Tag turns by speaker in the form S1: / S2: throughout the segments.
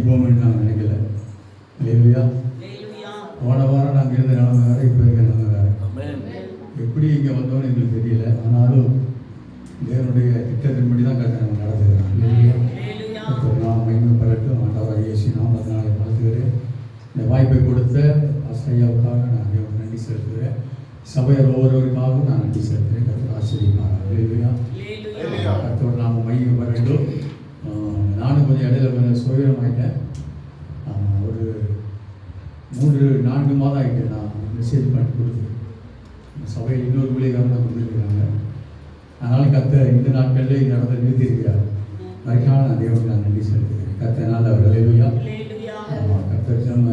S1: நிற்போம்னு நான் நினைக்கல. இல்லையா? போன வாரம் நாங்கள் இருந்த நிலைமை வேறு, இப்போ இருக்கிற நிலைமை வேறு. எப்படி இங்கே வந்தோன்னு எங்களுக்கு தெரியல. ஆனாலும் தேவனுடைய திட்டத்தின்படி தான் கருத்தை நம்ம நடத்துகிறோம். இல்லையா? நான் மகிமை பெறட்டும். ஆண்டவராக இயேசு நாமத்தினாலே வாழ்த்துகிறேன். இந்த வாய்ப்பை கொடுத்த ஆசிரியாவுக்காக நான் தேவனுக்கு நன்றி செலுத்துகிறேன். சபையர் ஒவ்வொருவருக்காகவும் நான் நன்றி செலுத்துகிறேன். கருத்து ஆசிரியமாக. இல்லையா? கருத்தோடு நாம் மகிமை பெறட்டும். நானும் கொஞ்சம் இடையில கொஞ்சம் சுயமாயிட்டேன். ஒரு 3-4 மாதம் ஆகிட்டு நான் மெசேஜ் பண்ணி கொடுத்து சபையில் இன்னொரு ஊழியக்காரங்க கொடுத்துருக்காங்க. அதனால் கர்த்தர் இந்த நாட்களில் இந்த இடத்துல நிறுத்தியிருக்கிறார். அதுக்காக நான் தேவனுக்கு நான் நன்றி செலுத்துகிறேன். கர்த்தனால் அவர் இல்லையா? ஆமாம், கர்த்தர் நம்ம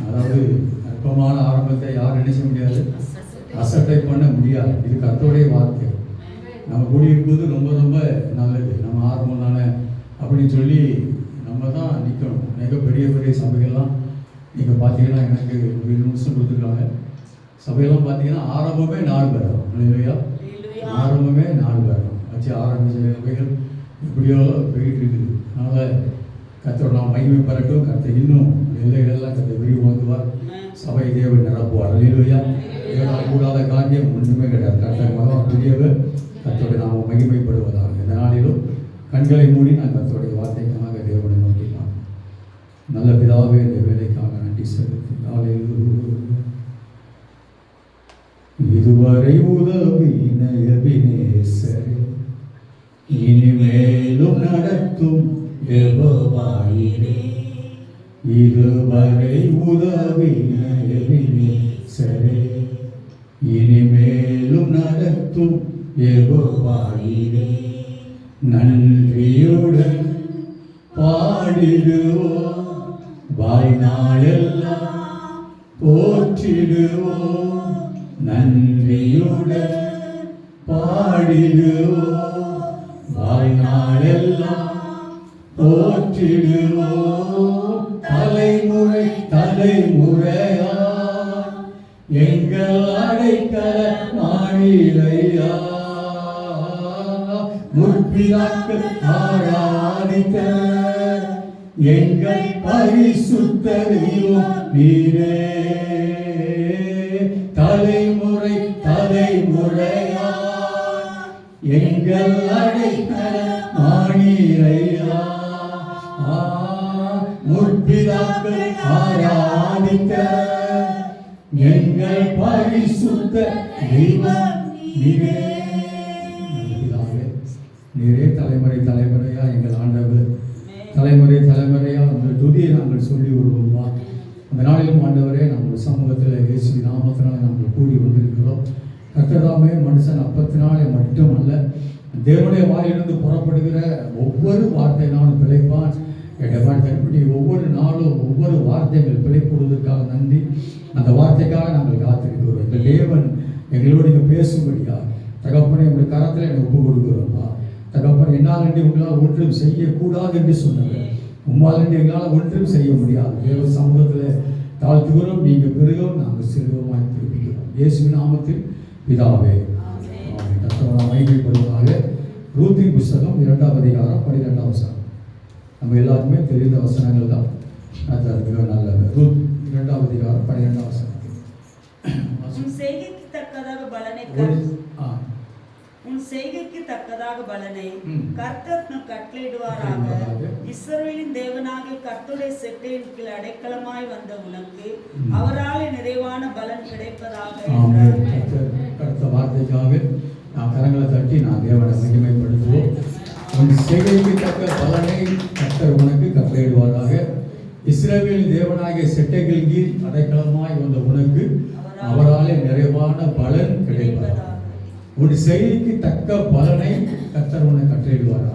S1: அதாவது அற்பமான ஆரம்பத்தை யாரும் நினைச்ச முடியாது, அசட்டை பண்ண முடியாது. இது கர்த்தருடைய வார்த்தை. நம்ம கூடியிருப்பது ரொம்ப ரொம்ப நல்லது. நம்ம ஆரம்பம் தானே அப்படின்னு சொல்லி நம்ம தான் நிற்கணும். மிக பெரிய பெரிய சபைகள்லாம் நீங்கள் பார்த்தீங்கன்னா எனக்கு 2 நிமிஷம் கொடுத்துருக்காங்க. சபையெல்லாம் பார்த்தீங்கன்னா ஆரம்பமே 4 பேர் தான். இல்லையா? ஆரம்பமே 4 பேர் தான் வச்சு ஆரம்பிச்ச சபைகள் எப்படியோ போயிட்டு இருக்குது. அதனால் கர்த்தர் நாம் மகிமை பெறட்டும். கர்த்தர் இன்னும் எல்லைகளெல்லாம் கர்த்தர் விரிவாக்குவார். சபை தேவன் நிரப்புவார். இல்லையா? தேவனால் கூடாத காரியம் ஒன்றுமே கிடையாது. கர்த்தர் மகன் புதியவர். கர்த்தருடைய நாம் மகிமைப்படுவதாக. இந்த நாளிலும் கண்களை மூடி நான் கர்த்தருடைய வார்த்தைக்காக தேவனை நோக்கினான். நல்ல பிதாவே, இந்த வேலைக்காக நன்றி செலுத்தினாலே இதுவரை உதவின எபினேசரே, இனிமேலும் நடத்தும் யெகோவாயிரே. இதுவரை உதவின எபினேசரே, இனிமேலும் நடத்தும் யெகோவாயிரே. நன்றியுடன் பாடிடுவோம், வாழ்நாளெல்லாம் போற்றிடுவோம். நன்றியுடன் பாடிடுவோம், வாழ்நாளெல்லாம் போற்றிடுவோம். தலைமுறை தலைமுறையா எங்கள் அடைக்கல மாநிலையா, முற்பிதாக்கள் ஆராதித்த எங்கள் பரிசுத்த தெய்வம் நீரே. தலைமுறை தலைமுறையா எங்கள் அடைக்கல மாநிலையா, முற்பிதாக்கள் ஆராதித்த எங்கள் பரிசுத்த தெய்வம் நீரே. நீரே தலைமுறை தலைமுறையா எங்கள் ஆண்டவர், தலைமுறை தலைமுறையா உங்கள் துதியை நாங்கள் சொல்லி வருவோமா. அந்த நாளிலும் ஆண்டவரே, நம்ம சமூகத்தில் இயேசு நாமத்தினாலே நாங்கள் கூடி வந்திருக்கிறோம். கர்த்ததாமே மனுஷன் அப்பத்தினாலே மட்டுமல்ல, தேவனுடைய வாயிலிருந்து புறப்படுகிற ஒவ்வொரு வார்த்தையினாலும் பிழைப்பான். தன்படி ஒவ்வொரு நாளும் ஒவ்வொரு வார்த்தைகள் பிழைப்படுவதற்காக நன்றி. அந்த வார்த்தைக்காக நாங்கள் காத்திருக்கிறோம். எங்கள் தேவன் எங்களோடு இங்கே பேசும்படியா தகப்பனை உங்கள் கரத்தில் என்னை ஒப்பு கொடுக்கிறோம்மா. தகப்பன் என்னால் என்று உங்களால் ஒன்றும் செய்யக்கூடாது என்று சொன்னவர், உம்மால் என்று எங்களால் ஒன்றும் செய்ய முடியாது. தேவ சமூகத்தில் தாழ்த்துகிறோம். நீங்கள் பெருகவும் நாங்கள் செல்வமாய் திருப்பிக்கிறோம். இயேசுவின் நாமத்தில் பிதாவே. கர்த்தர் மகிமைப்படுவதாக. ரூத்தின் புஸ்தகம் 2ஆம் அதிகாரம் 12ஆம் வசனம். நம்ம எல்லாருக்குமே தெரிந்த வசனங்கள் தான். அது மிக நல்லது. ரூத் 2ஆம் அதிகாரம் 12ஆம் வசனம்.
S2: உன் செய்கைக்கு தக்கதாக பலனை கர்த்தர் கட்டளையிடுவாராக. இஸ்ரவேலின் தேவனாகிய கர்த்தருடைய செட்டையின் கீழ் அடைக்கலமாய் வந்த உனக்கு அவரால் நிறைவான பலன் கிடைப்பதாக.
S1: கர்த்தர் வார்த்தைக்காக நாம் கரங்களை தட்டி நான் தேவனை மகிமைப்படுத்துவோம். உன் செய்கைக்கு தக்க பலனை கர்த்தர் உனக்கு கட்டளையிடுவாராக. இஸ்ரவேலின் தேவனாகிய செட்டைகள் கீழ் அடைக்கலமாய் வந்த உனக்கு அவராலே நிறைவான பலன் கிடைப்பதாக. ஒரு செய்திக்கு தக்க பலனை கர்த்தர் உன்னை கட்டளையிடுவாரா.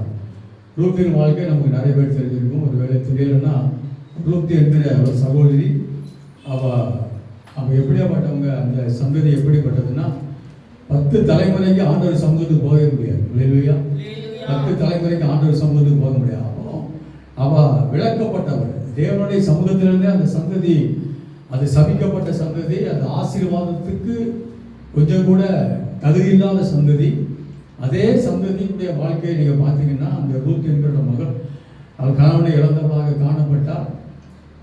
S1: ரூத்தின் வாழ்க்கை நமக்கு நிறைய பேர் தெரிஞ்சிருக்கும். ஒரு வேலை தெரியலன்னா, ரூத்தி என்கிற ஒரு சகோதரி, அவ எப்படியாப்பட்டவங்க, அந்த சந்ததி எப்படிப்பட்டதுன்னா 10 தலைமுறைக்கு ஆண்டவர் சமூகத்துக்கு போக முடியாது. இல்லையா? 10 தலைமுறைக்கு ஆண்டவர் சமூகத்துக்கு போக முடியாது. அப்புறம் அவ விளக்கப்பட்டவர். தேவனுடைய சமூகத்திலிருந்தே அந்த சந்ததி, அது சபிக்கப்பட்ட சந்ததி, அந்த ஆசீர்வாதத்துக்கு கொஞ்சம் கூட தகுதி இல்லாத சந்ததி. அதே சந்ததியுடைய வாழ்க்கையை நீங்கள் பார்த்தீங்கன்னா, அந்த ரூத் என்கிற மகள் அவள் கணவனை இழந்தவளாக காணப்பட்டால்,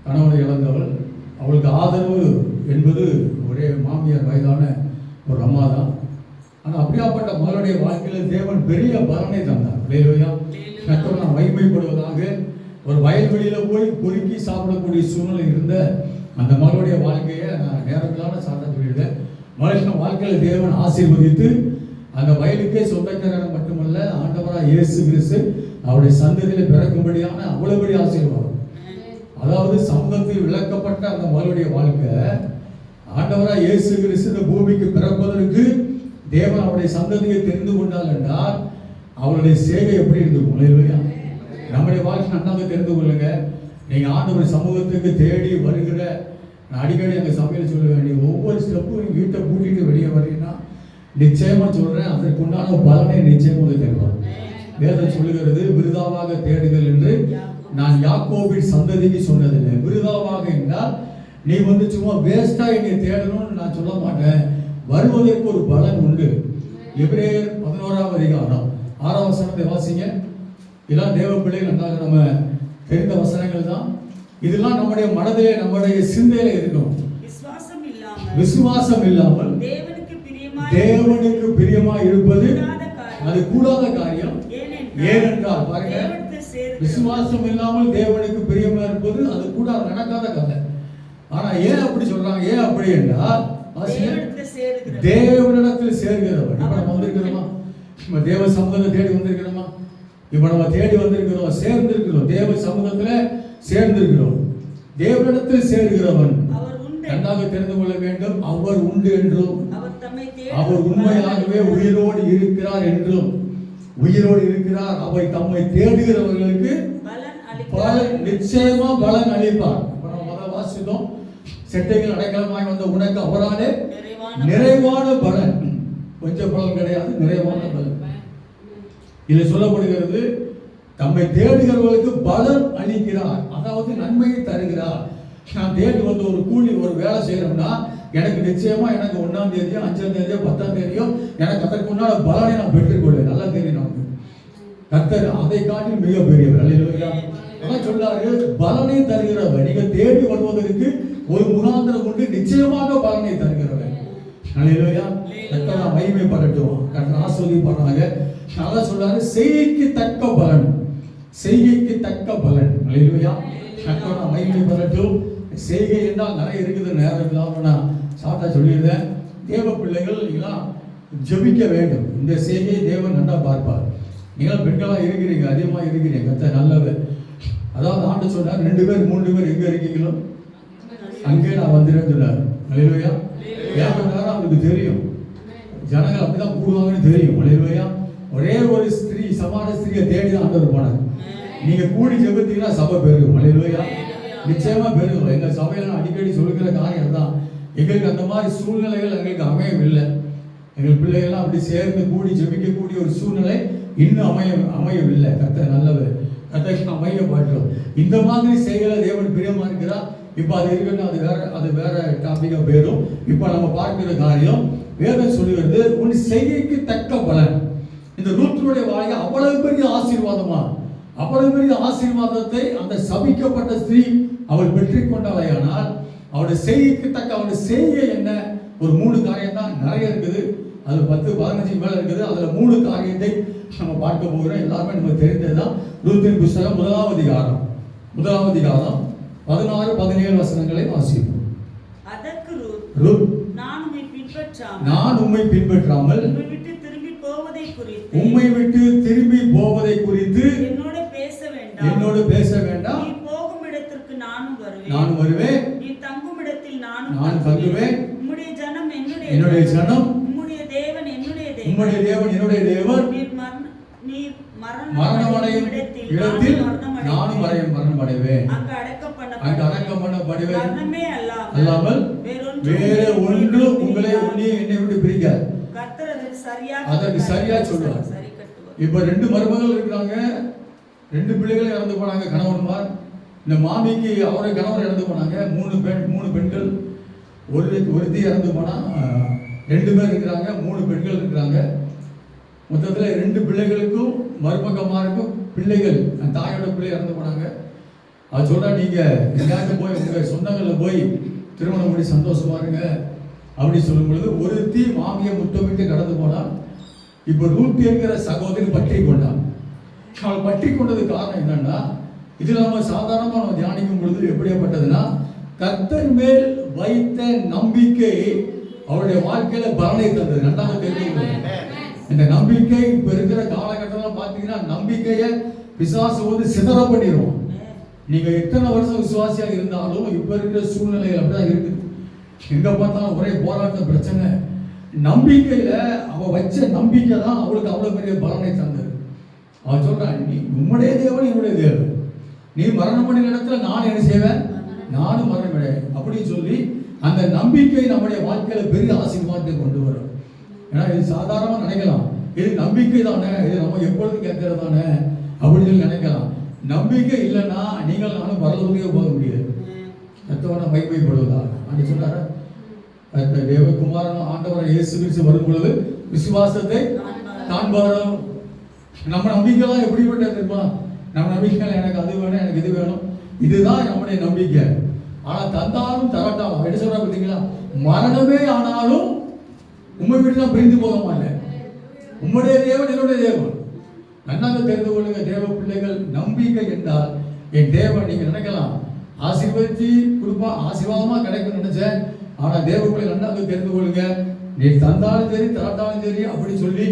S1: கணவனை இழந்தவள். அவளுக்கு ஆதரவு என்பது ஒரே மாமியார் வயதான ஒரு அம்மா தான். ஆனால் அப்படியாப்பட்ட மகளுடைய வாழ்க்கையில் தேவன் பெரிய பலனை தந்தார். இல்லையா? கர்த்தர் மகிமைப்படுவதாக. ஒரு வயல்வெளியில் போய் பொறுக்கி சாப்பிடக்கூடிய சூழ்நிலை இருந்த அந்த மகளுடைய வாழ்க்கையை நான் நேரங்களான சாப்பிட சொல்லிடுவேன். மனுஷன் வாழ்க்கையில் தேவன் ஆசீர்வதித்து அந்த வயலுக்கே சொந்தக்காரன் மட்டுமல்ல, ஆண்டவராக இயேசு கிறிஸ்து அவருடைய சந்ததியில் பிறக்கும்படியான அவ்வளவு பெரிய ஆசீர்வாதம். அதாவது சமூகத்தில் விளக்கப்பட்ட அந்த மகளுடைய வாழ்க்கை, ஆண்டவராக இயேசு கிறிஸ்து இந்த பூமிக்கு பிறப்பதற்கு தேவன் அவருடைய சந்ததியை தெரிந்து கொண்டால் என்றால் அவருடைய சேவை எப்படி இருக்கும் இல்லையா? நம்முடைய வாழ்க்கை நன்றாக தெரிந்து கொள்ளுங்க. நீங்கள் ஆண்டவர் சமூகத்துக்கு தேடி வருகிற, நான் அடிக்கடி எங்கள் சமையல் சொல்லுவேன், நீ ஒவ்வொரு ஸ்டெப்பும் வீட்டை பூட்டிட்டு வெளியே வரீங்கன்னா நிச்சயமாக சொல்கிறேன், அதற்குண்டான பலனை நிச்சயம் உங்களுக்கு தருவார். வேதம் சொல்லுகிறது, விருதாவாக தேடுதல் என்று நான் யாக்கோபின் சந்ததிக்கு சொன்னதில்லை. விருதாவாக என்றால் நீ சும்மா வேஸ்டா என்னை தேடணும்னு நான் சொல்ல மாட்டேன். வருவதற்கு ஒரு பலன் உண்டு. எபிரேயர் 11ஆம் அதிகாரம் 6ஆம் வசனத்தை வாசிங்க. இதெல்லாம் தேவ பிள்ளைகள் நன்றாக நம்ம தெரிந்த வசனங்கள் தான். இதெல்லாம் நம்முடைய மனதிலே, நம்முடைய சிந்தையில இருக்கணும். விசுவாசம் இல்லாமல் தேவனுக்கு பிரியமா இருப்பது அது கூடாத காரியம். ஏனென்றால் பாருங்க, விசுவாசம் இல்லாமல் தேவனுக்கு பிரியமா இருப்பது அது கூட நடக்காத கதை. ஆனா ஏன் அப்படி சொல்றாங்க? ஏன் அப்படி என்றால் தேவனிடத்தில் சேர்கிறவன். இப்ப நம்ம வந்திருக்கிறோமா? நம்ம தேவ சமூகத்தை தேடி வந்திருக்கிறோமா? இப்ப நம்ம தேடி வந்திருக்கிறோம், சேர்ந்திருக்கிறோம், தேவ சமூகத்துல சேர்ந்திருக்கிறோம். தேவனிடத்தில் சேர்கிறவன் நன்றாக தெரிந்து கொள்ள வேண்டும், அவர் உண்டு என்றும் அவர் உண்மையாகவே உயிரோடு இருக்கிறார் என்றும், உயிரோடு இருக்கிறார். அவர் தம்மை தேடுகிறவர்களுக்கு பலன், நிச்சயமா பலன் அளிப்பார். வாசித்தோம், செட்டைகள் அடைக்கலமாய் வந்த உனக்கு அவராலே நிறைவான பலன். கொஞ்சம் பலன் கிடையாது, நிறைவான பலன். இதில் சொல்லப்படுகிறது, தம்மை தேடுகிறவர்களுக்கு பலன் அளிக்கிறார், அதாவது நன்மையை தருகிறார். நான் தேடி வந்து ஒரு கூலி ஒரு வேலை செய்யறோம்னா எனக்கு நிச்சயமா எனக்கு 1ஆம் தேதியோ 5ஆம் தேதியோ 10ஆம் தேதியோ எனக்கு அதற்கு முன்னால பலனை நான் பெற்றுக்கொள்வேன். நல்லா தெரியும் நமக்கு. கர்த்தர் அதை காட்டி மிக பெரியவர். அல்லேலூயா. அதான் சொல்றாரு, பலனை தருகிறவர். நீங்க தேடி வருவதற்கு ஒரு முகாந்திரம் கொண்டு நிச்சயமாக பலனை தருகிறவர். அல்லேலூயா. கர்த்தர் மகிமைப்படட்டும். கர்த்தர் ஆசீர்வதிப்பாராக. நல்லா சொல்றாரு, செய்கைக்கு தக்க பலன், செய்கைக்கு தக்க பலன். அல்லேலூயா. கர்த்தர் மகிமைப்படட்டும். செய்கை என்றால் நிறைய இருக்குது, நேரம் இல்லாம நான் சாட்டா சொல்லியிருந்தேன். தேவ பிள்ளைகள் எல்லாம் ஜெபிக்க வேண்டும். இந்த செய்கையை தேவன் நல்லா பார்ப்பார். நீங்களும் பெண்களாக இருக்கிறீங்க, அதிகமாக இருக்கிறீங்க, கர்த்தர் நல்லவர். அதாவது ஆண்டு சொன்னார், 2 பேர் 3 பேர் எங்க இருக்கீங்களோ அங்கே நான் வந்துடுறேன்னு சொன்னார். அல்லேலூயா. ஏன் அவருக்கு தெரியும், ஜனங்கள் அப்படிதான் கூடுவாங்கன்னு தெரியும். அல்லேலூயா. ஒரே ஒரு ஸ்திரீ, சமான ஸ்திரீயை தேடி தான் ஆண்டவர் போனார். நீங்க கூடி ஜெபித்தீங்கன்னா சபை பெருகும். அல்லேலூயா. நிச்சயமா பெருகும். எங்க சபையில நான் அடிக்கடி சொல்லுகிற காரியம் தான், எங்களுக்கு அந்த மாதிரி சூழ்நிலைகள் எங்களுக்கு அமையவில்லை. எங்கள் பிள்ளைகள்லாம் அப்படி சேர்ந்து கூடி ஜெபிக்கக்கூடிய ஒரு சூழ்நிலை இன்னும் அமையவில்லை. கர்த்தர் நல்லவர், கர்த்தர் அமையப்பட்டோம். இந்த மாதிரி செய்யல தேவன் பிரியமா இருக்கிறார். இப்போ அது இருக்கட்டும், அது வேற டாபிக்கா போயிடும். இப்போ நம்ம பார்க்கிற காரியம், வேதம் சொல்லுகிறது, உன் செய்கைக்கு தக்க பலன். இந்த ரூத்தினுடைய வாழ்க்கை அவ்வளவு பெரிய ஆசீர்வாதமா, அவ்வளவு பெரிய ஆசீர்வாதத்தை அந்த சபிக்கப்பட்ட ஸ்திரீ அவள் பெற்றுக் கொண்டாளையானால் அவருடைய செய்கைக்கு தக்க, அவருடைய செய்கை என்ன? ஒரு 3 காரியம் தான், நிறைய இருக்குது. அது 10-15 மேல இருக்குது. அதுல 3 காரியத்தை நம்ம பார்க்க போகிறோம். எல்லாருமே நமக்கு தெரிந்ததுதான். ரூத்தின் புத்தகம் 1ஆம் அதிகாரம் 16-17 வசனங்களை வாசிப்போம்.
S2: அதற்கு
S1: ரூத்,
S2: நான் உம்மை பின்பற்றாமல் உம்மை விட்டு திரும்பி போவதை குறித்து என்னோடு பேச வேண்டாம். நீ போகும் இடத்திற்கு நானும் வருவேன். நீ தங்கும் இடத்தில் நான் தங்குவேன். உம்முடைய ஜனம் என்னுடைய ஜனம், உம்முடைய தேவன் என்னுடைய தேவன். நீர் மரணமடையும் இடத்தில் நானும் மரணமடைவேன். அங்கு அடக்கம் பண்ணப்படுவேன். அல்லாமல் வேற ஒன்று உங்களை என்னை விட்டு பிரிக்காது. அதற்கு சரியா சொல்லுவார். இப்ப 2 மருமகள் இருக்கிறாங்க, 2 பிள்ளைகள் இறந்து போனாங்க, கணவன்மார். இந்த மாமிக்கு அவருடைய கணவர் இறந்து போனாங்க. 3 பெண்கள், ஒருத்தி இறந்து போனா 2 பேர் இருக்கிறாங்க, 3 பெண்கள் இருக்கிறாங்க. மொத்தத்தில் 2 பிள்ளைகளுக்கும் மருமகமாருக்கும்
S1: பிள்ளைகள், என் தாயோட பிள்ளை இறந்து போனாங்க. அது சொல்றா, நீங்க எங்கேயாவது போய் உங்க சொந்தங்களில் போய் திருமணம் பண்ணி சந்தோஷமா இருங்க அப்படி சொல்லும் பொழுது ஒருத்தி மாமியை முத்தமிட்டு கடந்து போனான். இப்போ ரூத் என்கிற சகோதரி பற்றி கொண்டான். அவள் பற்றி கொண்டது காரணம் என்னன்னா, இதுல நம்ம சாதாரணமாக நம்ம தியானிக்கும் பொழுது எப்படியாப்பட்டதுன்னா, கர்த்தர் மேல் வைத்த நம்பிக்கை அவருடைய வாழ்க்கையில பலனை தந்தது. ரெண்டாவது தெரிஞ்சு இந்த நம்பிக்கை இப்ப இருக்கிற காலகட்டத்தில் பார்த்தீங்கன்னா நம்பிக்கையை பிசாசு வந்து சிதற பண்ணிடுவோம். நீங்க எத்தனை வருஷம் விசுவாசியாக இருந்தாலும் இப்ப இருக்கிற சூழ்நிலைகள் அப்படிதான் இருக்குது. எங்க பார்த்தாலும் ஒரே போராட்ட பிரச்சனை. நம்பிக்கையில அவ வச்ச நம்பிக்கை தான் அவளுக்கு அவ்வளவு பெரிய பலனை தந்தது. அவன் சொல்றான், நீ உம்முடைய தேவன் என்னுடைய தேவன், நீ மரணம் பண்ணி இடத்துல நான் என்ன செய்வேன், நானும் மரணம் அடைவேன் அப்படின்னு சொல்லி அந்த நம்பிக்கை நம்முடைய வாழ்க்கையில பெரிய ஆசீர்வாதத்தை கொண்டு வரும். ஏன்னா இது சாதாரணமா நினைக்கலாம், இது நம்பிக்கை தானே, இது நம்ம எப்பொழுதும் கேட்கறது தானே அப்படின்னு சொல்லி நினைக்கலாம். நம்பிக்கை இல்லைன்னா நீங்கள் நானும் பரலோகத்துக்கே போக முடியாது. கர்த்தரோட மகிமைப்படுவதா அப்படி சொன்னார. தேவகுமாரன் ஆண்டவர் இயேசு கிறிஸ்து வரும் பொழுது விசுவாசத்தை காண்பாரும். நம்ம நம்பிக்கைலாம் எப்படிப்பட்ட தெரியுமா? நம்ம நம்பிக்கை எனக்கு அது வேணும், எனக்கு இது வேணும், இதுதான் நம்முடைய நம்பிக்கை. ஆனா தந்தாலும் தரட்டாலும் என்ன சொல்றா பார்த்தீங்களா, மரணமே ஆனாலும் உண்மை வீட்டு தான் பிரிந்து போக மாட்டேன். உம்முடைய தேவன் என்னுடைய தேவன். நன்னாக தெரிந்து கொள்ளுங்க தேவ பிள்ளைகள். நம்பிக்கை என்றால் என் தேவன், நீங்க நினைக்கலாம் ஆசீர்வதிச்சு கொடுப்பா, ஆசீர்வாதமா கிடைக்கும் நினைச்சேன். ஆனா தேவ பிள்ளை நன்னாக தெரிந்து கொள்ளுங்க, நீ தந்தாலும் சரி தரட்டாலும் சரி அப்படி சொல்லி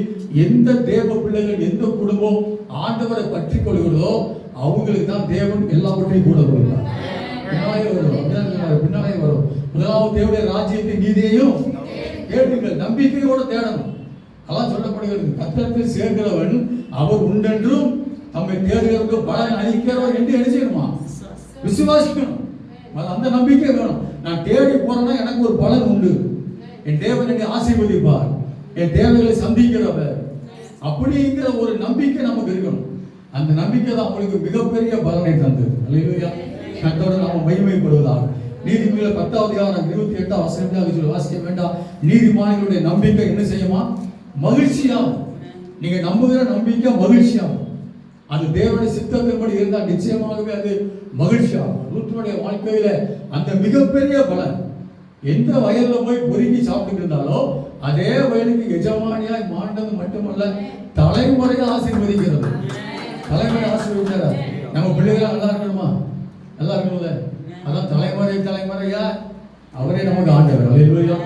S1: எந்த தேவ பிள்ளைகள், எந்த குடும்பம் ஆண்டவரை பற்றி கொள்கிறதோ அவங்களுக்கு தான் தேவன் எல்லாவற்றையும் கூட கொடுப்பார். பின்னாலே வரும், பின்னாலே வரும். முதலாவது தேவனுடைய ராஜ்யத்தை நீதியையும் கேளுங்கள், நம்பிக்கையோட தேடணும். அதான் சொல்லப்படுகிறது, கர்த்தரிடத்தில் சேர்க்கிறவன் அவர் உண்டென்றும் தம்மை தேடுகிறவருக்கு பலன் அளிக்கிறவர் என்று என்ன செய்யணுமா, விசுவாசிக்கணும். அந்த நம்பிக்கை வேணும். நான் தேடி போறேன்னா எனக்கு ஒரு பலன் உண்டு, என் தேவன் என்னை ஆசீர்வதிப்பார், என் தேவைகளை சந்திக்கிறவர் அப்படிங்கிற ஒரு நம்பிக்கை நமக்கு இருக்கணும். அந்த நம்பிக்கை தான் அவங்களுக்கு மிகப்பெரிய பலனை தந்தது. அல்லேலூயா. கர்த்தரோட நாம மகிமைப்படுவதாக. நீதிமொழிகள் 10:28 சொல்லி வாசிக்க வேண்டாம். நீதிமான்களுடைய நம்பிக்கை என்ன செய்யுமா, மகிழ்ச்சியாகும். நீங்க நம்புகிற நம்பிக்கை மகிழ்ச்சியாகும். அது தேவனுடைய சித்தத்தின்படி இருந்தால் நிச்சயமாகவே அது மகிழ்ச்சியாகும். ரூத்துடைய வாழ்க்கையில அந்த மிகப்பெரிய பலன். எந்த வயல்ல போய் பொறுக்கி சாப்பிட்டு இருந்தாலோ அதே வயலுக்கு எஜமானியாய் மாண்டது மட்டுமல்ல, தலைமுறையை ஆசீர்வதிக்கிறது. தலைமுறை ஆசீர்வதிக்கிறார். நம்ம பிள்ளைகள் நல்லா இருக்கணுமா, நல்லா இருக்கணும்ல, அதான் தலைமுறை தலைமுறையா அவரே நமக்கு ஆண்டவர். அல்லேலூயா.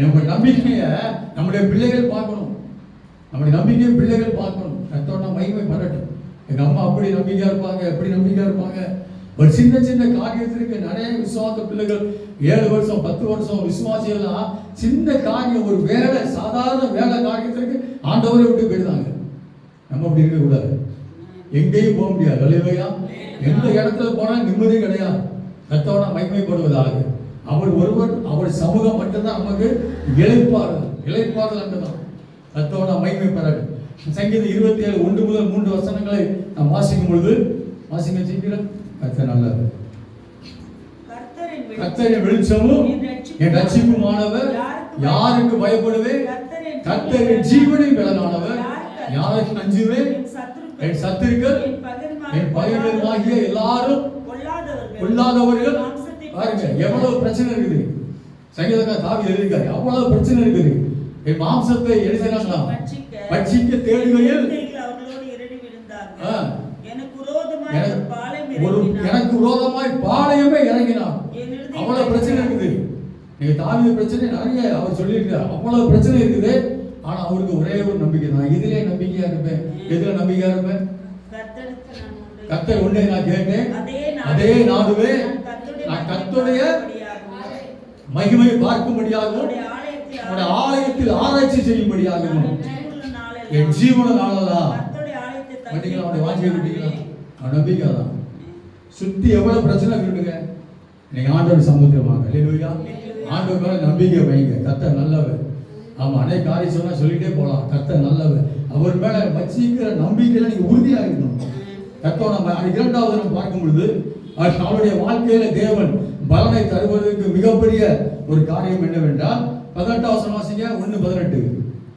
S1: நம்ம நம்பிக்கையை நம்முடைய பிள்ளைகள் பார்க்கணும், நம்முடைய நம்பிக்கையை பிள்ளைகள் பார்க்கணும். கர்த்தரோட மகிமை பண்ணட்டும். எங்க அம்மா அப்படி நம்பிக்கையா இருப்பாங்க, எப்படி நம்பிக்கையா இருப்பாங்க. ஒரு சின்ன சின்ன காரியத்திற்கு நிறைய விசுவாச பிள்ளைகள் 7 வருஷம் 10 வருஷம் விசுவாசியெல்லாம் சின்ன காரியம், ஒரு வேலை, சாதாரண வேலை காரியத்திற்கு ஆண்டவரை விட்டு போயிடுதாங்க. நம்ம அப்படி இருக்கக்கூடாது, எங்கேயும் போக முடியாது. அல்லேலூயா. எந்த இடத்துல போனா நிம்மதி கிடையாது. கர்த்தரோட மகிமைப்படுவதாக. அவர் ஒருவர், அவர் சமூகம் மட்டும்தான் நமக்கு இளைப்பாறுதல். இளைப்பாறுதல் அங்கதான். கர்த்தரோட மகிமை பெறட்டும். சங்கீதம் 27 1 முதல் 3 வசனங்களை நாம் வாசிக்கும் பொழுது, வாசிங்க சீக்கிரம். கர்த்தர் நல்லவர், கர்த்தரின் வெளிச்சமும் என் ரட்சிப்புமானவர், யாருக்கு பயப்படுவேன், கர்த்தரின் ஜீவனின் பலனானவர், யாருக்கு அஞ்சுவேன், என் சத்துருக்கள் என் பகைவர்களாகிய எல்லாரும் கொள்ளாதவர்கள். பாருங்க எவ்வளவு பிரச்சனை இருக்குது. சங்கீதக்காரர் தாவீது எழுதியிருக்காரு, அவ்வளவு பிரச்சனை இருக்குது. என் மாம்சத்தை எழுதினாங்களாம் பட்சிக்க தேடுகையில் எனக்கு விரோதமாய் பாளையமே இறங்கினான். அவ்வளவு பிரச்சனை இருக்குது. நீங்க தாவீது பிரச்சனை நிறைய அவர் சொல்லியிருக்கார், அவ்வளவு பிரச்சனை இருக்குது. ஆனா அவருக்கு ஒரே ஒரு நம்பிக்கை தான், இதிலே நம்பிக்கையா இருப்பேன். எதுல நம்பிக்கையா இருப்பேன், கர்த்தர் ஒன்றே நான் கேட்டேன், அதே நாடுவே, நான் கர்த்தருடைய மகிமை பார்க்கும்படியாகவும் ஆலயத்தில் ஆராய்ச்சி செய்யும்படியாகவும் என் ஜீவன நாளெல்லாம் அவருடைய வாஞ்சியை விட்டீங்களா, நம்பிக்கை தான். சுத்தி எவ்வளவு பிரச்சனை இருக்குங்க, நீங்க ஆண்டவர் சமுத்திரமாக. அல்லேலூயா. ஆண்டவர் மேல நம்பிக்கை வைங்க. கர்த்தர் நல்லவர். ஆமா, அனைத்து காரியம் சொன்னா சொல்லிட்டே போலாம். கர்த்தர் நல்லவர். அவர் மேல வச்சிக்கிற நம்பிக்கையில நீங்க உறுதியா இருக்கணும். கர்த்தர் நம்ம 2வது நம்ம பார்க்கும் பொழுது அவருடைய வாழ்க்கையில தேவன் பலனை தருவதற்கு மிகப்பெரிய ஒரு காரியம் என்னவென்றால் 18 வசனம் வாசிங்க. 1:18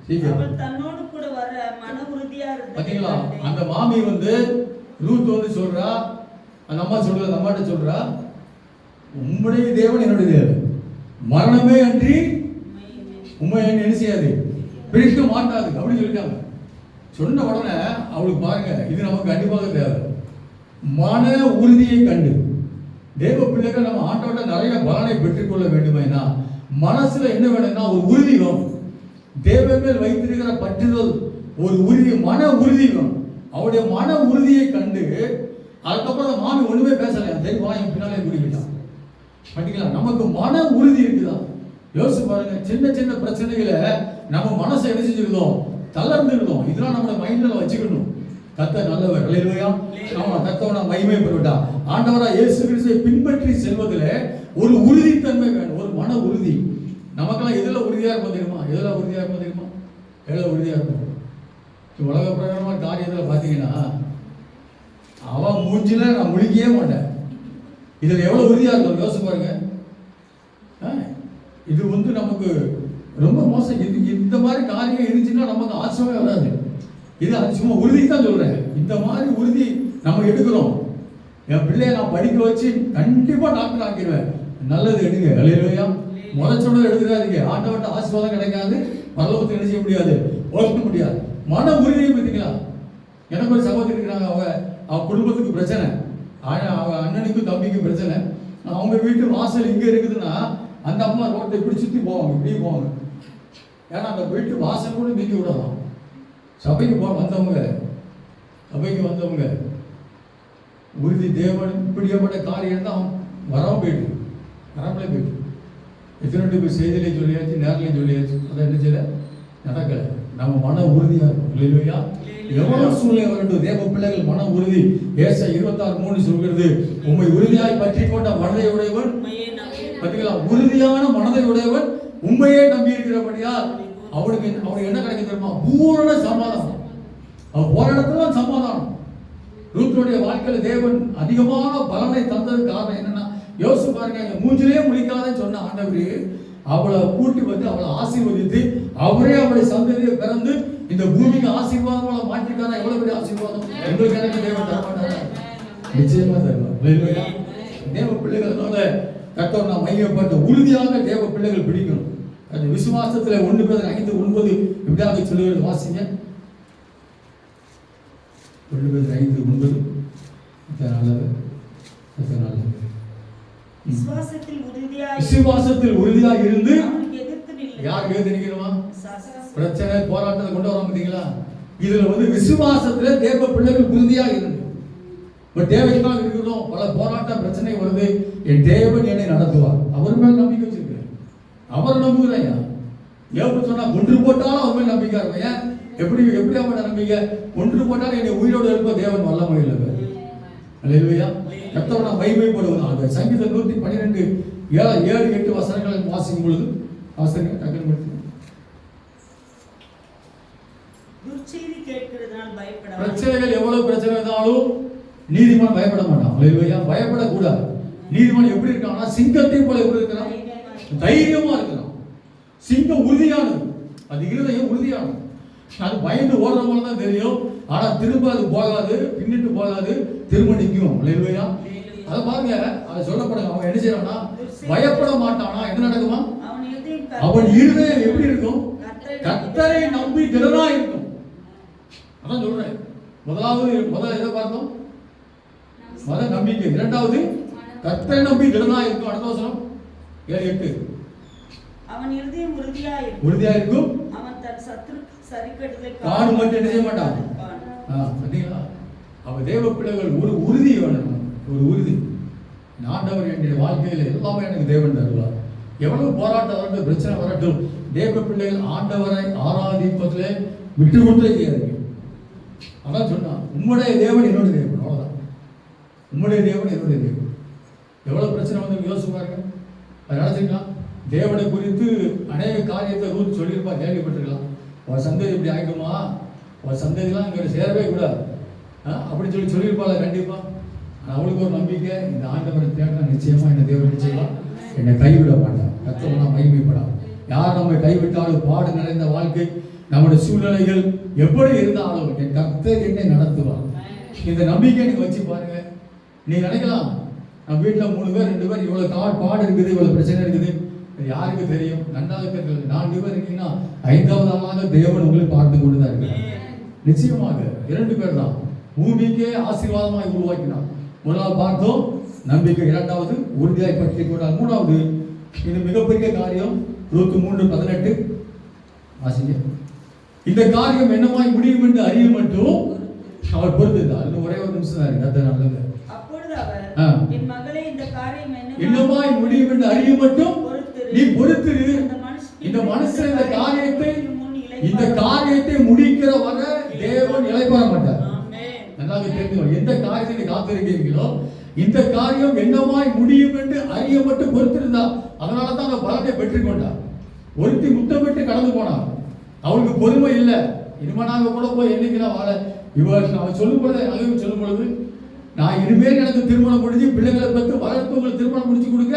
S1: சீக்கிரம்.
S2: தன்னோடு கூட வர மன உறுதியா இருந்தா.
S1: பாத்தீங்களா, அந்த மாமி வந்து ரூத் வந்து சொல்றா, அந்த அம்மா சொல்ற, அந்த அம்மாட்ட சொல்றா, உம்முடைய தேவன் என்னுடைய தேவன், மரணமே அன்றி உண்மை என்ன செய்யாது, பிரிக்க மாட்டாது அப்படின்னு சொல்லிட்டாங்க. சொன்ன உடனே அவளுக்கு பாருங்க, இது நமக்கு கண்டிப்பாக தேவை. மன உறுதியை கண்டு தேவ பிள்ளைகள் நம்ம ஆண்டோட நிறைய பலனை பெற்றுக்கொள்ள வேண்டுமேனா மனசுல என்ன வேணும்னா ஒரு உறுதி வேணும். தேவன் மேல் வைத்திருக்கிற பற்றுதல், ஒரு உறுதி, மன உறுதி வேணும். அவருடைய மன உறுதியை கண்டு அதுக்கப்புறம் அந்த மாமி ஒண்ணுமே பேசலையா, தெரியுமா, என் பின்னாலே குடிக்கிட்டான் பண்ணிக்கலாம். நமக்கு மன உறுதி இருக்குதா? யோசிச்சு பாருங்க. சின்ன சின்ன பிரச்சனைகளை நம்ம மனசை என்ன செஞ்சிருந்தோம், தளர்ந்துருந்தோம். இதெல்லாம் நம்ம மைண்ட்ல வச்சுக்கணும். கர்த்தர் நல்லவர், அல்லேலூயா. ஆமா, கர்த்தரை மகிமைப்படுத்தா. ஆண்டவரா இயேசு கிறிஸ்துவை பின்பற்றி செல்வதிலே ஒரு உறுதித்தன்மை வேணும், ஒரு மன உறுதி. நமக்கெல்லாம் எதுல உறுதியா இருப்போம் தெரியுமா? எதுல உறுதியா இருப்போம் தெரியுமா? எதுல உறுதியா இருப்போம்? உலக பிரகாரமான காரியத்துல பாத்தீங்கன்னா அவன் மூஞ்சில நான் முழிக்கவே மாட்டேன். இதுல எவ்வளவு உறுதியா இருக்கும் யோசிச்சு பாருங்க. இது வந்து நமக்கு ரொம்ப மோசம். இந்த மாதிரி காரியம் இருந்துச்சுன்னா நமக்கு ஆச்சரியமே வராது. இது சும்மா உறுதி தான் சொல்றேன். இந்த மாதிரி உறுதி நம்ம எடுக்கிறோம். என் பிள்ளைய நான் படிக்க வச்சு கண்டிப்பா டாக்டர் ஆக்கிடுவேன். நல்லது எடுங்க, அல்லேலூயா. முளைச்சோட எடுத்துக்காதீங்க. ஆண்டவர்கிட்ட ஆசீர்வாதம் கிடைக்காது, பரலோகத்தை என்ன செய்ய முடியாது, ஓட்ட முடியாது. மன உறுதியை பத்திங்களா? எனக்கு ஒரு சகோதரி இருக்கிறாங்க. அவங்க குடும்பத்துக்கு பிரச்சனை, அவங்க அண்ணனுக்கும் தம்பிக்கும் பிரச்சனை. அவங்க வீட்டு வாசல் இங்க இருக்குதுன்னா அந்த அம்மா ரோட்டை இப்படி சுற்றி போவாங்க, இப்படி போவாங்க. ஏன்னா அந்த வீட்டு வாசல் கூட நீக்கி விடலாம். சபைக்கு வந்தவங்க உறுதி தேவன் இப்படியப்பட்ட காரியம் தான் வராமல் போயிட்டு எத்தனை பேர் செய்தியிலே சொல்லியாச்சு, நேரிலையும் சொல்லியாச்சு. அதை என்ன செய்யல, நடக்கலை. நம்ம மன உறுதியாக இருக்கும், இல்லையா? எவ்வளவு சூழ்நிலை வரட்டும், தேவ பிள்ளைகள் மன உறுதி. ஏசாயா 26:3 சொல்கிறது, உம்மை உறுதியாய் பற்றி கொண்ட மனதை உடையவன், பார்த்தீங்களா, உறுதியான மனதை உடையவன் உண்மையே நம்பி இருக்கிறபடியால் அவனுக்கு என்ன கிடைக்க தெரியுமா? பூரண சமாதானம். அவன் போற இடத்துல சமாதானம். ரூத்துடைய வாழ்க்கையில் தேவன் அதிகமான பலனை தந்தது காரணம் என்னன்னா, யோசிச்சு பாருங்க. மூஞ்சிலே முழிக்காதன்னு சொன்ன ஆண்டவர் அவளை கூட்டி வந்து அவளை ஆசீர்வதித்து அவரே அவளை சந்ததியை பிறந்து இந்த பூமிக்கு ஆசீர்வாதங்களை மாற்றிருக்காரா? எவ்வளவு பெரிய ஆசீர்வாதம் எங்களுக்கு எனக்கு தேவன் தரமாட்டாரா? நிச்சயமா தருவார். தேவ பிள்ளைகளோட கர்த்தர் நான் மையப்பட்ட உறுதியாக தேவ பிள்ளைகள் பிடிக்கணும். அந்த விசுவாசத்துல 1 பேதுரு 5:9 எப்படியாக சொல்லுவது வாசிங்க. 1 பேதுரு 5:9. விசுவாசத்தில் உறுதியாக இருந்து யாருக்கு எதிர்த்து நிக்கணுமா? பிரச்சனை போராட்டத்தை கொண்டு வர பார்த்தீங்களா? இதுல வந்து விசுவாசத்துல தேவ பிள்ளைகள் உறுதியாக இருந்து தேவைக்காக இருக்கணும். பல போராட்ட பிரச்சனை வருது, என் தேவன் என்னை நடத்துவார். அவர் மேல் நம்பிக்கை வச்சிருக்கிறேன். அவர் நம்புகிறேன். எப்படி சொன்னா கொன்று போட்டாலும் அவர் மேல் நம்பிக்கை இருக்கும். எப்படி அவட நம்பிக்கை? கொன்று போட்டாலும் என்னை உயிரோடு எழுப்ப தேவன் வல்லமை இல்லை. அல்லேலூயா. கர்த்தரை மகிமைப்படுவது. சங்கீதம் 112 7 8 வசனங்களை வாசிக்கும் பொழுது வாசனை டக்குனு முடிச்சு. பிரச்சனைகள் எவ்வளவு பிரச்சனை இருந்தாலும் நீதிமான் பயப்பட மாட்டான். அல்லேலூயா. பயப்படக்கூடாது. நீதிமான் எப்படி இருக்கான்னா சிங்கத்தை போல எப்படி இருக்கிறான்? தைரியமா இருக்கிறான். சிங்கம் உறுதியானது, அது இருதயம் உறுதியானது. அது பயந்து ஓடுற போல தான் தெரியும், ஆனா திரும்ப அது போகாது, பின்னிட்டு போகாது, திரும்ப நிற்கும். அல்லேலூயா. அதை பாருங்க, அதை சொல்லப்படுங்க. அவன் என்ன செய்யறான்னா பயப்பட மாட்டானா? என்ன நடக்குமா? அவன் இருதயம் எப்படி இருக்கும்? கர்த்தரை நம்பி திடனா இருக்கும். அதான் சொல்றேன். முதல்ல எதை பார்த்தோம்? நம்பிக்கை. இரண்டாவது கர்த்தரை நம்பி திடனா இருக்கும். அடுத்த வசனம் 7-8.
S2: அவன் இருதயம்
S1: உறுதியா இருக்கும்.
S2: அவன் தன் சத்துரு சரிக்கட்டுதலை
S1: காண மட்டும் என்ன செய்ய மாட்டான். பாத்தீங்களா? அவ தேவ பிள்ளைகள் ஒரு உறுதி வேணும். ஒரு உறுதி. ஆண்டவர் என்னுடைய வாழ்க்கையில எல்லாமே எனக்கு தேவன் தருவார். எவ்வளவு போராட்டம் வரட்டும், பிரச்சனை வரட்டும், தேவ பிள்ளைகள் ஆண்டவரை ஆராதிப்பதிலே விட்டு கொடுத்தே செய்யாதீங்க. அதான் சொன்னா, உம்முடைய தேவன் என்னுடைய தேவன். அவ்வளவுதான். உம்முடைய தேவன் என்னுடைய தேவன். எவ்வளவு பிரச்சனை வந்து யோசிச்சு பாருங்க. அதை நினைச்சிருக்கலாம். தேவனை குறித்து அநேக காரியத்தை ரூத் சொல்லியிருப்பா, கேள்விப்பட்டிருக்கலாம். உன் சந்ததி இப்படி ஆகிடுமா, உன் சந்ததிலாம் இங்கே சேரவே கூடாது அப்படின்னு சொல்லியிருப்பாள் கண்டிப்பா. அவளுக்கு ஒரு நம்பிக்கை, இந்த ஆண்டவரை தேடினா நிச்சயமா என்ன தேவன் நிச்சயமா என்னை கைவிட மாட்டான். கர்த்தர் நான் மகிமைப்படான். யார் நம்மை கைவிட்டாலும் பாடு நிறைந்த வாழ்க்கை, நம்முடைய சூழ்நிலைகள் எப்படி இருந்தாலும் என் கர்த்தர் என்னை நடத்துவார். இந்த நம்பிக்கை நீங்க வச்சு பாருங்க. நீங்க நினைக்கலாம் நம்ம வீட்டில் 3 பேர் 2 பேர் இவ்வளவு பாடு இருக்குது, இவ்வளவு பிரச்சனை இருக்குது, யாருக்கு தெரியும்? நன்றாக இருக்கிறது 4 பேர் இருக்கீங்கன்னா 5வது ஆளாக தேவன் உங்களை பார்த்து கொண்டுதான் இருக்கிறார். நிச்சயமாக 2 பேர் தான் பூமிக்கே ஆசீர்வாதமாய் உருவாக்கினார். முதலாவது பார்த்தோம் நம்பிக்கை, 2வது உறுதியாய் பற்றி கொண்டார், 3வது இது மிகப்பெரிய காரியம். ரூத் 3:18 வாசிங்க. இந்த காரியம் என்னமாய் முடியும் என்று அறிய மட்டும் அவர் பொறுத்திருந்தார். இன்னும் ஒரே ஒரு நிமிஷம் தான் இருக்கு, அது நல்லது.
S2: அப்பொழுது அவர் என் மகளே இந்த காரியம்
S1: என்னமாய் முடியும் என்று அறிய மட்டும் நீ பொறுத்திரு. இந்த மனுஷன் இந்த காரியத்தை முடிக்கிற வரை தேவன் இளைப்பாற மாட்டார். நல்லாவே தெரிஞ்சுக்கணும். எந்த காரியத்தை காத்திருக்கீங்களோ இந்த காரியம் என்னமாய் முடியும் என்று அறிய மட்டும் பொறுத்திருந்தார். அதனாலதான் அந்த பலத்தை பெற்றுக்கொண்டார். ஒருத்தி முத்தமிட்டு கடந்து போனார். அவளுக்கு பொறுமை இல்லை. இனிமே நாங்க கூட போய் என்னைக்கு நான் வாழ அவன் சொல்லும் பொழுது அதையும் சொல்லும் பொழுது நான் இனிமேல் எனக்கு திருமணம் முடிஞ்சு பிள்ளைகளை பற்றி வளர்த்து உங்களுக்கு திருமணம் முடிச்சு கொடுக்க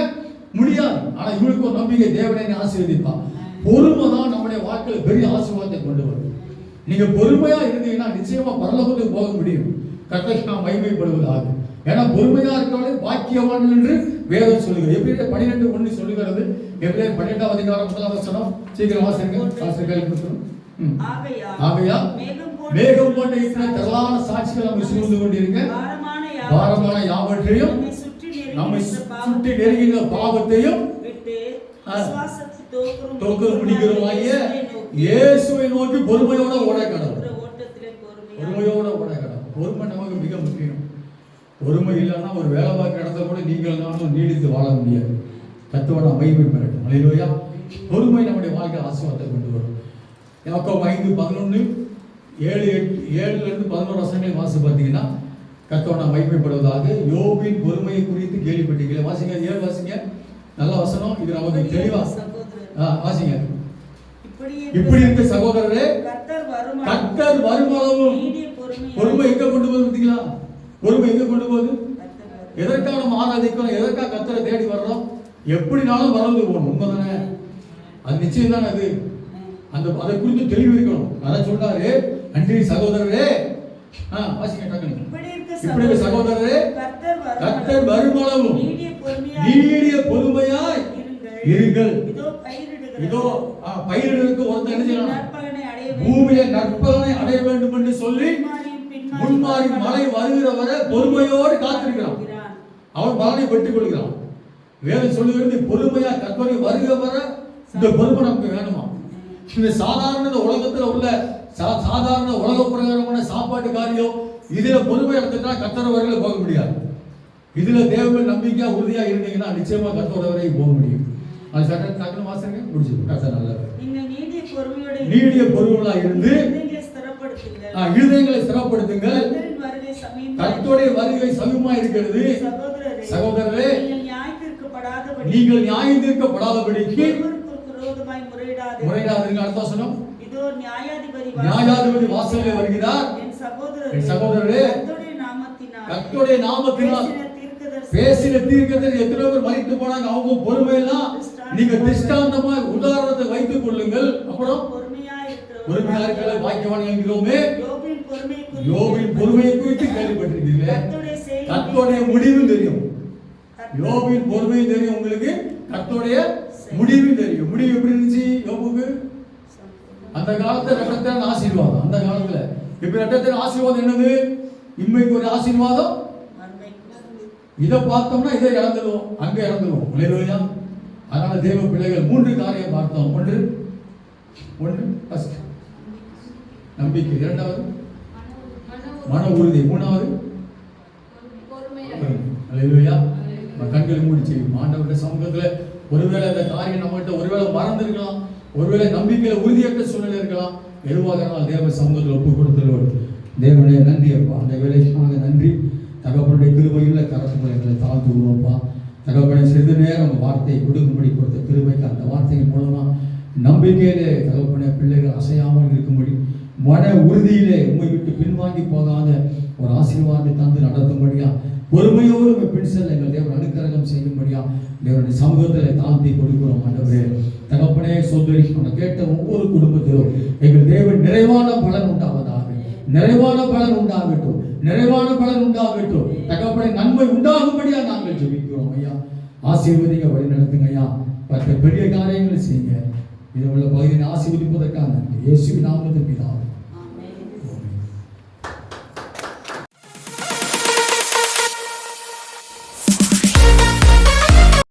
S1: முடியாது. ஆனா இவளுக்கு ஒரு நம்பிக்கை, தேவனை ஆசீர்வதிப்பான். பொறுமை தான் நம்முடைய வாழ்க்கையில் பெரிய ஆசீர்வாதத்தை கொண்டு வரும். நீங்க பொறுமையா இருந்தீங்கன்னா நிச்சயமா பரலோகத்துக்கு போக முடியும். கர்த்தருக்கு நாம் மகிமைப்படுவதாக. ஏன்னா பொறுமையா இருக்கவளே பாக்கியவான் என்று வேதம் சொல்லுகிறது. எபிரேயர் 12:1 சொல்லுகிறது. எபிரேயர் 12வது அதிகாரம் 1வது வசனம். சீக்கிரம் வாசிங்க. ஆசிரியர்கள் ஆகையால் மேகம் போன்ற திரளான சாட்சிகள் நம்ம சூழ்ந்து கொண்டிருக்க பாரமான யாவற்றையும் நம்மை சுற்றி நெருங்கிற பாவத்தையும் முடிக்கிறோமாகிய இயேசுவை நோக்கி பொறுமையோட ஓட கடவுள். பொறுமையோட ஓட கடவுள். பொறுமை நமக்கு மிக முக்கியம். பொறுமை இல்லைன்னா ஒரு வேலை பார்க்குற இடத்துல கூட நீங்கள் நானும் நீடித்து வாழ முடியாது. கர்த்தரோட மகிமை பெறட்டும். அல்லேலூயா. பொறுமை நம்முடைய வாழ்க்கை ஆசீர்வாதத்தை கொண்டு வரும். யாக்கோபு 5:11 7-11 வசனங்களை வாசி பார்த்தீங்கன்னா கர்த்தரோட மகிமைப்படுவதாக. யோபின் பொறுமையை குறித்து கேள்விப்பட்டீங்களே. வாசிங்க. 7 வாசிங்க. நல்ல வசனம். இது நமக்கு தெளிவா வாசிங்க. இப்படி இருக்க சகோதரரே, கர்த்தர் வருமானமும் பொறுமை எங்க கொண்டு போகுது பார்த்தீங்களா? பொறுமை எங்க கொண்டு போகுது? எதற்காக நம்ம ஆராதிக்கிறோம்? எதற்காக கர்த்தரை தேடி வர்றோம்? எப்படினாலும் வரது போகணும். உண்மைதானே? அது நிச்சயம் தான். அது அதை குறித்து தெளிவு இருக்கணும். அதான் சொல்றாரு, அன்றி சகோதரரே வாசிங்க டக்குனு. இப்படி இருக்க சகோதரரே, கர்த்தர் வருமானமும் நீடிய பொறுமையாய் இருங்கள். இதோ பயிரிடுவதற்கு ஒருத்தன் என்ன செய்யலாம்? பூமியை நற்பலனை அடைய வேண்டும் என்று சொல்லி முன்மாறி மழை வருகிற வரை பொறுமையோடு காத்திருக்கிறான். அவன் பலனை பெற்றுக் கொள்கிறான். வேதம் சொல்லுகிறது பொறுமையா கர்த்தரை வருகிற வரை. இந்த பொறுமை நமக்கு வேணுமா? இந்த சாதாரண உலகத்துல உள்ள சாதாரண உலக பிரகாரமான சாப்பாட்டு காரியம் இதுல பொறுமை எடுத்துட்டா கர்த்தர் வரையில போக முடியாது. இதுல தேவன் நம்பிக்கையா உறுதியா இருந்தீங்கன்னா நிச்சயமா கர்த்தர் வரை போக முடியும். அது சட்ட டக்குனு வாசங்க முடிச்சு கர்த்தர் நல்லது. நீடிய பொறுமையா இருந்து இருதயங்களை ஸ்திரப்படுத்துங்கள். கர்த்தருடைய வருகை சமீபமா இருக்கிறது. சகோதரரே, நீங்கள் நியாயம் தீர்க்கப்படாதபடிக்கு முறையிடாதீங்க. அடுத்த வசனம். நியாயாதிபதி வாசலில் வருகிறார். என் சகோதரரே, கர்த்தருடைய நாமத்தினால் பேசின தீர்க்கதரிசி எத்தனை பேர் மரித்து போனாங்க. அவங்க பொறுமையெல்லாம் நீங்க திருஷ்டாந்தமா உதாரணத்தை வைத்துக் கொள்ளுங்கள். அப்புறம் பொறுமையா இருக்கிற பாக்கியவான் என்கிறோமே. யோபின் பொறுமையை குறித்து கேள்விப்பட்டிருக்கீங்களே. கர்த்தருடைய முடிவும் தெரியும். யோபின் பொறுமையும் தெரியும் உங்களுக்கு. கர்த்தருடைய முடிவும் தெரியும். முடிவு எப்படி இருந்துச்சு யோபுக்கு? அந்த காலத்துல ரெட்டத்தின் ஆசீர்வாதம். அந்த காலத்துல இப்ப ரெட்டத்தின் ஆசீர்வாதம் என்னது? இம்மைக்கு ஒரு ஆசீர்வாதம். இதை பார்த்தோம்னா இதை இழந்துடுவோம், அங்க இழந்துடுவோம். இல்லையா? அதனால தேவ பிள்ளைகள் 3 காரியம் பார்த்தோம். ஒன்று ஃபர்ஸ்ட் நம்பிக்கை, 2வது மன உறுதி, 3வது அல்லேலூயா. கண்களை மூடி செய்யும் ஆண்டவருடைய சமூகத்துல. ஒருவேளை அந்த காரியம் நம்மகிட்ட ஒருவேளை மறந்து இருக்கலாம், ஒருவேளை நம்பிக்கையில உறுதியற்ற சூழ்நிலை இருக்கலாம். எதுவாக தேவ சமூகத்தில் ஒப்பு கொடுத்துள்ளவர். தேவனுடைய நன்றி அப்பா. அந்த வேலைக்காக நன்றி. தகப்பனுடைய கிருபையுள்ள கரத்துக்களை எங்களை தாழ்த்துவோம்ப்பா. தகப்பனை சிறிது நேரம் வார்த்தையை கொடுக்கும்படி கொடுத்த கிருபைக்கு அந்த வார்த்தையின் மூலமா நம்பிக்கையிலே தகப்பனை பிள்ளைகள் அசையாமல் இருக்கும்படி மன உறுதியிலே உண்மை விட்டு பின்வாங்கி போகாத ஒரு ஆசீர்வாதத்தை தந்து நடத்தும்படியா பொறுமையோடு பின் செல்ல எங்கள் தேவன் அனுக்கிரகம் செய்யும்படியா தேவனுடைய சமூகத்தில் தாழ்த்தி கொடுக்கிறோம். ஆண்டவரே தகப்பனே சோதரி கேட்ட ஒவ்வொரு குடும்பத்திலும் எங்கள் தேவன் நிறைவான பலன் உண்டாவதாக, நிறைவான பலன் உண்டாகட்டும். நிறைவான பலன் உண்டாகட்டும். தகப்பனே, நன்மை உண்டாகும்படியா நாங்கள் ஜெபிக்கிறோம் ஐயா. ஆசீர்வதிங்க, வழி நடத்துங்க ஐயா. பெரிய காரியங்களை செய்யுங்க. இது உள்ள பகுதியை ஆசீர்வதிப்பதற்காக நன்றி. இயேசுவின் நாமத்தில் பிதாவே.